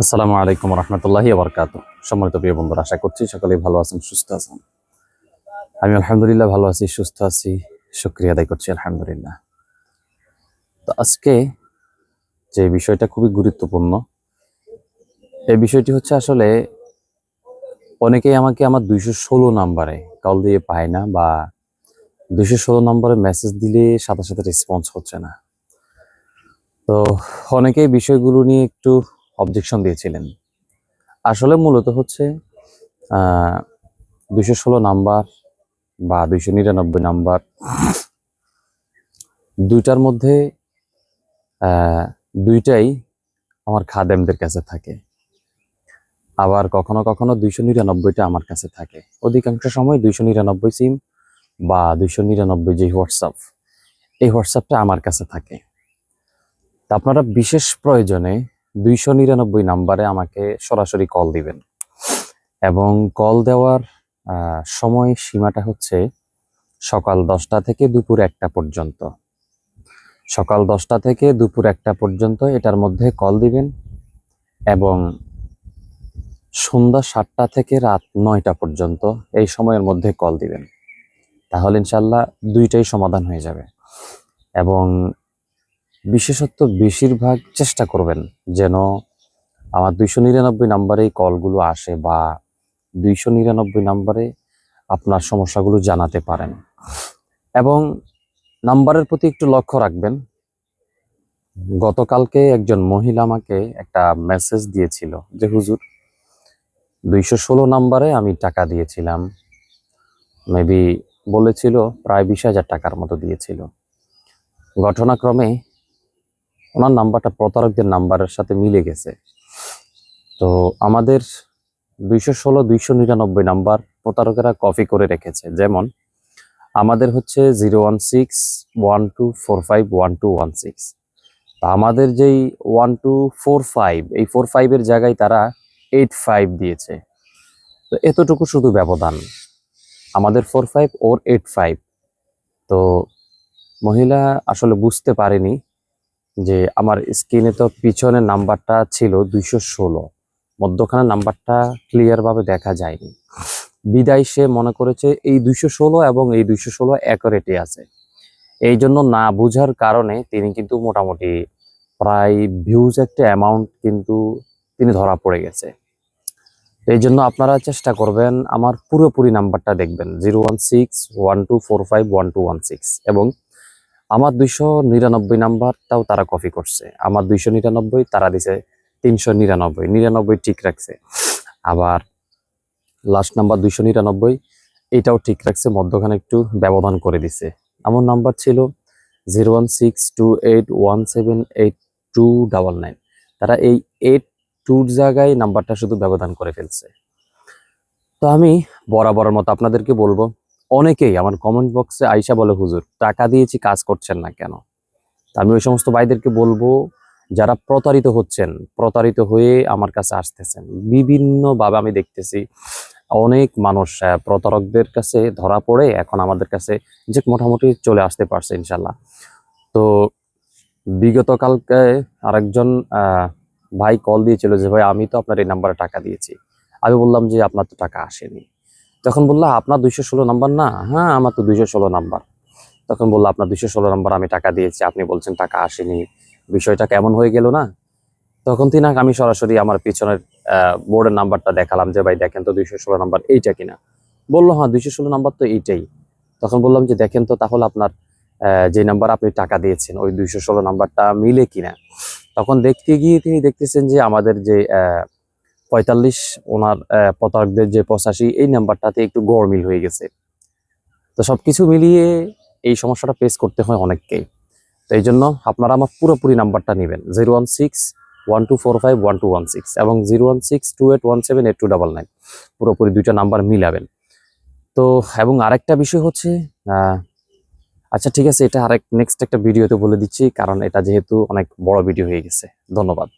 আসসালামু আলাইকুম রহমতুল্লাহি বারাকাতুহু। সম্মানিত প্রিয় বন্ধুরা, আশা করছি সকলেই ভালো আছেন, সুস্থ আছেন। আমি আলহামদুলিল্লাহ ভালো আছি, সুস্থ আছি, শুকরিয়া আদায় করছি আলহামদুলিল্লাহ। তো আজকে যে বিষয়টা খুবই গুরুত্বপূর্ণ, এই বিষয়টি হচ্ছে আসলে অনেকেই আমাকে আমার 216 নাম্বারে কল দিয়ে পায় না, বা 216 নম্বরে মেসেজ দিলে সাথে সাথে রেসপন্স হচ্ছে না। তো অনেকেই বিষয়গুলো নিয়ে একটু অবজেকশন দিয়েছিলেন। আসলে মূলত হচ্ছে 216 নাম্বার বা 299 নাম্বার, দুইটার মধ্যে দুইটাই আমার খাদেমদের কাছে থাকে। আবার কখনো কখনো 299টা আমার কাছে থাকে। অধিকাংশ সময় 299 সিম বা 299 যে হোয়াটসঅ্যাপ, এই হোয়াটসঅ্যাপটা আমার কাছে থাকে। তা আপনারা বিশেষ প্রয়োজনে 299 নাম্বারে আমাকে সরাসরি কল দিবেন, এবং কল দেওয়ার সময় সীমাটা হচ্ছে সকাল 10টা থেকে দুপুর 1টা পর্যন্ত। সকাল 10টা থেকে দুপুর 1টা পর্যন্ত এটার মধ্যে কল দিবেন, এবং সন্ধ্যা 7টা থেকে রাত 9টা পর্যন্ত এই সময়ের মধ্যে কল দিবেন। তাহলে ইনশাল্লাহ দুইটাই সমাধান হয়ে যাবে। এবং বিশেষত বেশিরভাগ চেষ্টা করবেন যেন আমার 299 নাম্বারেই কলগুলো আসে, বা 299 নাম্বারে আপনার সমস্যাগুলো জানাতে পারেন। এবং নাম্বারের প্রতি একটু লক্ষ্য রাখবেন। গতকালকে একজন মহিলা আমাকে একটা মেসেজ দিয়েছিল যে হুজুর, 216 নাম্বারে আমি টাকা দিয়েছিলাম, মেবি বলেছিল প্রায় 20,000 টাকার মতো দিয়েছিল। ঘটনাক্রমে ওনার নাম্বারটা প্রতারকদের নাম্বারের সাথে মিলে গেছে। তো আমাদের 216, 299 নাম্বার প্রতারকেরা কপি করে রেখেছে। যেমন আমাদের হচ্ছে 01612451216। তা আমাদের যেই 1245, এই 45 এর জায়গায় তারা 85 দিয়েছে। তো এতটুকু শুধু ব্যবধান, আমাদের 45 ওর 85। তো মহিলা আসলে বুঝতে পারেনি যে আমার স্ক্রিনে তো পিছনের নাম্বারটা ছিল 216, মধ্যখানের নাম্বারটা ক্লিয়ার ভাবে দেখা যায়নি। বিদায় সে মনে করেছে এই 216 এবং এই 216 অ্যাকুরেটই আছে। এই জন্য না বুঝার কারণে তিনি কিন্তু মোটামুটি প্রায় ভিউজ একটা অ্যামাউন্ট কিন্তু তিনি ধরা পড়ে গেছে। এই জন্য আপনারা চেষ্টা করবেন আমার পুরোপুরি নাম্বারটা দেখবেন, 01612451216। এবং আমার 299 নাম্বারটাও তারা কপি করছে। আমার 299 তারা দিছে 399, 99 ঠিক রাখছে। আবার লাস্ট নাম্বার 299, এটাও ঠিক রাখছে, মধ্যখানে একটু ব্যবধান করে দিছে। আমার নাম্বার ছিল 01628178299। তারা এই 82 জায়গায় নাম্বারটা শুধু ব্যবধান করে ফেলছে। তো আমি বরাবরের মতো আপনাদেরকে বলবো, অনেকেই আমার কমেন্ট বক্সে আইসা বলে হুজুর টাকা দিয়েছি কাজ করছেন না কেন। আমি ওই সমস্ত ভাইদেরকে বলবো, যারা প্রতারিত হচ্ছেন, প্রতারিত হয়ে আমার কাছে আসতেছেন, বিভিন্নভাবে আমি দেখতেছি অনেক মানুষ প্রতারকদের কাছে ধরা পড়ে এখন আমাদের কাছে যে মোটামুটি চলে আসতে পারছে ইনশাল্লাহ। তো বিগত কালকে আরেকজন ভাই কল দিয়েছিল যে ভাই আমি তো আপনার এই নাম্বারে টাকা দিয়েছি। আমি বললাম যে আপনার তো টাকা আসেনি। তখন বললাম আপনার 216 নাম্বার না? হ্যাঁ আমার তো 216 নাম্বার। তখন বললো আপনার 216 নাম্বার আমি টাকা দিয়েছি, আপনি বলছেন টাকা আসেনি, বিষয়টা কেমন হয়ে গেল না? তখন আমি সরাসরি আমার পিছনের বোর্ডের নাম্বারটা দেখালাম যে ভাই দেখেন তো 216 নাম্বার এইটা কিনা। বললো হ্যাঁ 216 নাম্বার তো এইটাই। তখন বললাম যে দেখেন তো তাহলে আপনার যে নাম্বার আপনি টাকা দিয়েছেন ওই 216 নাম্বারটা মিলে কিনা। তখন দেখতে গিয়ে তিনি দেখতেছেন যে আমাদের যে 45, ওনার প্রতারকদের যে 85, এই নাম্বারটাতে একটু গড়মিল হয়ে গেছে। তো সবকিছু মিলিয়ে এই সমস্যাটা ফেস করতে হয় অনেককেই। তো এই জন্য আপনারা আমার পুরোপুরি নাম্বারটা নেবেন, 01612451216 এবং 01628178299, পুরোপুরি দুইটা নাম্বার মিলাবেন। তো এবং আরেকটা বিষয় হচ্ছে আচ্ছা ঠিক আছে, এটা আরেক নেক্সট একটা ভিডিওতে বলে দিচ্ছি, কারণ এটা যেহেতু অনেক বড় ভিডিও হয়ে গেছে। ধন্যবাদ।